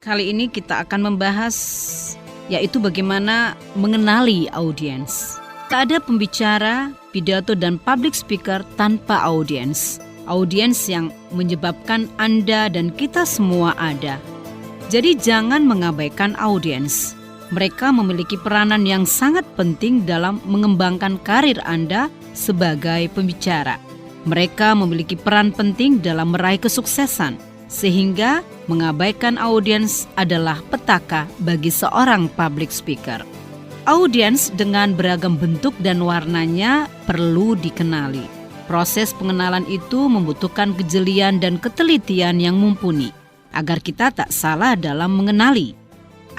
Kali ini kita akan membahas yaitu bagaimana mengenali audiens. Tak ada pembicara, pidato dan public speaker tanpa audiens. Audiens yang menyebabkan Anda dan kita semua ada. Jadi jangan mengabaikan audiens. Mereka memiliki peranan yang sangat penting dalam mengembangkan karir Anda sebagai pembicara. Mereka memiliki peran penting dalam meraih kesuksesan, sehingga mengabaikan audiens adalah petaka bagi seorang public speaker. Audiens dengan beragam bentuk dan warnanya perlu dikenali. Proses pengenalan itu membutuhkan kejelian dan ketelitian yang mumpuni, agar kita tak salah dalam mengenali,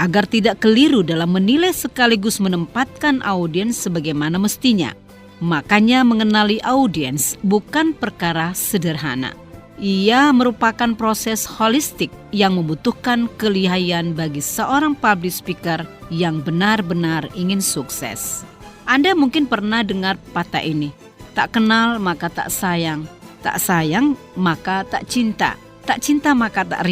agar tidak keliru dalam menilai sekaligus menempatkan audiens sebagaimana mestinya. Makanya mengenali audiens bukan perkara sederhana. Ia merupakan proses holistik yang membutuhkan kelihayan bagi seorang public speaker yang benar-benar ingin sukses. Anda mungkin pernah dengar pepatah ini, tak kenal maka tak sayang maka tak cinta maka tak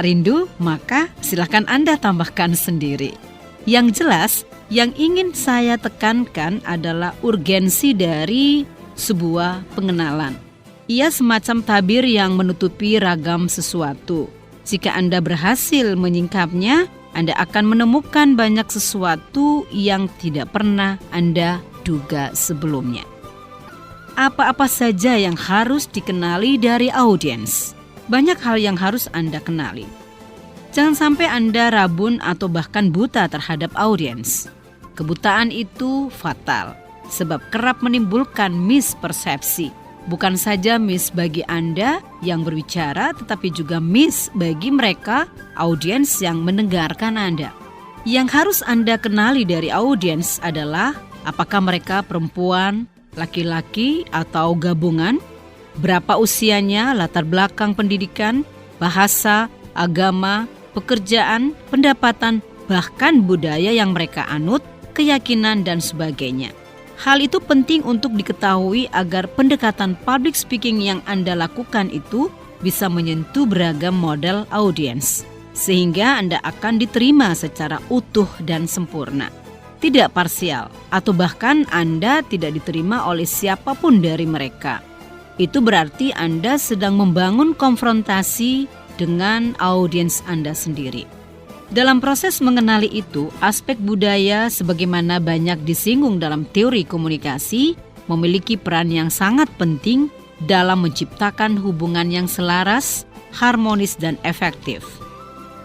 rindu maka silakan Anda tambahkan sendiri. Yang jelas, yang ingin saya tekankan adalah urgensi dari sebuah pengenalan. Ia semacam tabir yang menutupi ragam sesuatu. Jika Anda berhasil menyingkapnya, Anda akan menemukan banyak sesuatu yang tidak pernah Anda duga sebelumnya. Apa-apa saja yang harus dikenali dari audiens? Banyak hal yang harus Anda kenali. Jangan sampai Anda rabun atau bahkan buta terhadap audiens. Kebutaan itu fatal, sebab kerap menimbulkan mispersepsi. Bukan saja miss bagi Anda yang berbicara, tetapi juga miss bagi mereka, audiens yang mendengarkan Anda. Yang harus Anda kenali dari audiens adalah apakah mereka perempuan, laki-laki, atau gabungan, berapa usianya, latar belakang pendidikan, bahasa, agama, pekerjaan, pendapatan, bahkan budaya yang mereka anut, keyakinan, dan sebagainya. Hal itu penting untuk diketahui agar pendekatan public speaking yang Anda lakukan itu bisa menyentuh beragam model audiens, sehingga Anda akan diterima secara utuh dan sempurna, tidak parsial, atau bahkan Anda tidak diterima oleh siapapun dari mereka. Itu berarti Anda sedang membangun konfrontasi dengan audiens Anda sendiri. Dalam proses mengenali itu, aspek budaya sebagaimana banyak disinggung dalam teori komunikasi memiliki peran yang sangat penting dalam menciptakan hubungan yang selaras, harmonis, dan efektif.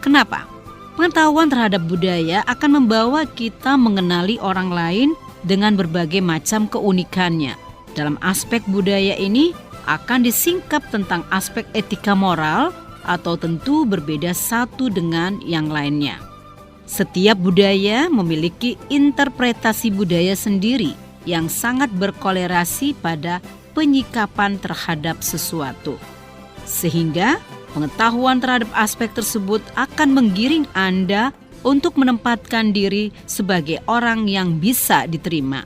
Kenapa? Pengetahuan terhadap budaya akan membawa kita mengenali orang lain dengan berbagai macam keunikannya. Dalam aspek budaya ini akan disingkap tentang aspek etika moral, atau tentu berbeda satu dengan yang lainnya. Setiap budaya memiliki interpretasi budaya sendiri yang sangat berkolerasi pada penyikapan terhadap sesuatu. Sehingga pengetahuan terhadap aspek tersebut akan menggiring Anda untuk menempatkan diri sebagai orang yang bisa diterima,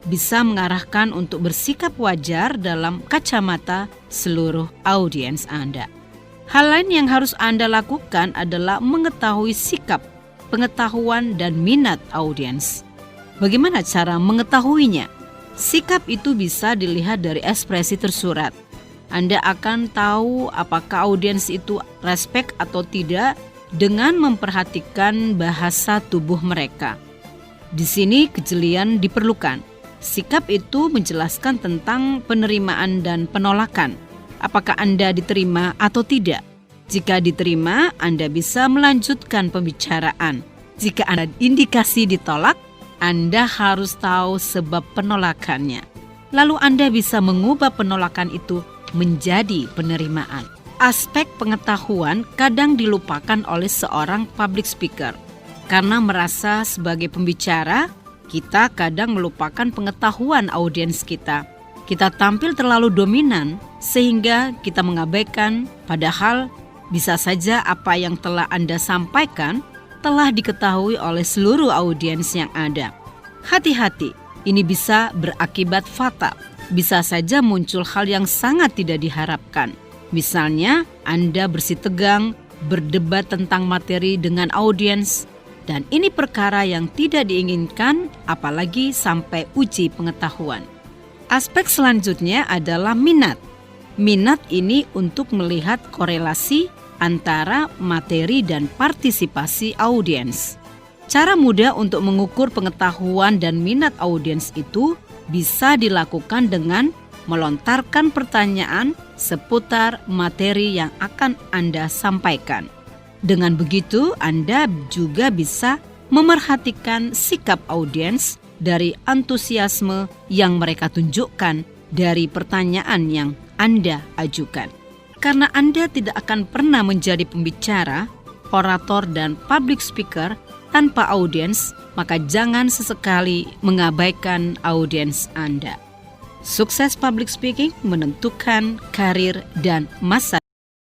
bisa mengarahkan untuk bersikap wajar dalam kacamata seluruh audiens Anda. Hal lain yang harus Anda lakukan adalah mengetahui sikap, pengetahuan, dan minat audiens. Bagaimana cara mengetahuinya? Sikap itu bisa dilihat dari ekspresi tersurat. Anda akan tahu apakah audiens itu respek atau tidak dengan memperhatikan bahasa tubuh mereka. Di sini kejelian diperlukan. Sikap itu menjelaskan tentang penerimaan dan penolakan. Apakah Anda diterima atau tidak? Jika diterima, Anda bisa melanjutkan pembicaraan. Jika ada indikasi ditolak, Anda harus tahu sebab penolakannya. Lalu Anda bisa mengubah penolakan itu menjadi penerimaan. Aspek pengetahuan kadang dilupakan oleh seorang public speaker. Karena merasa sebagai pembicara, kita kadang melupakan pengetahuan audiens kita. Kita tampil terlalu dominan sehingga kita mengabaikan, padahal bisa saja apa yang telah Anda sampaikan telah diketahui oleh seluruh audiens yang ada. Hati-hati, ini bisa berakibat fatal. Bisa saja muncul hal yang sangat tidak diharapkan. Misalnya, Anda bersitegang berdebat tentang materi dengan audiens, dan ini perkara yang tidak diinginkan apalagi sampai uji pengetahuan. Aspek selanjutnya adalah minat. Minat ini untuk melihat korelasi antara materi dan partisipasi audiens. Cara mudah untuk mengukur pengetahuan dan minat audiens itu bisa dilakukan dengan melontarkan pertanyaan seputar materi yang akan Anda sampaikan. Dengan begitu, Anda juga bisa memerhatikan sikap audiens dari antusiasme yang mereka tunjukkan dari pertanyaan yang Anda ajukan. Karena Anda tidak akan pernah menjadi pembicara, orator, dan public speaker tanpa audiens, maka jangan sesekali mengabaikan audiens Anda. Sukses public speaking menentukan karir dan masa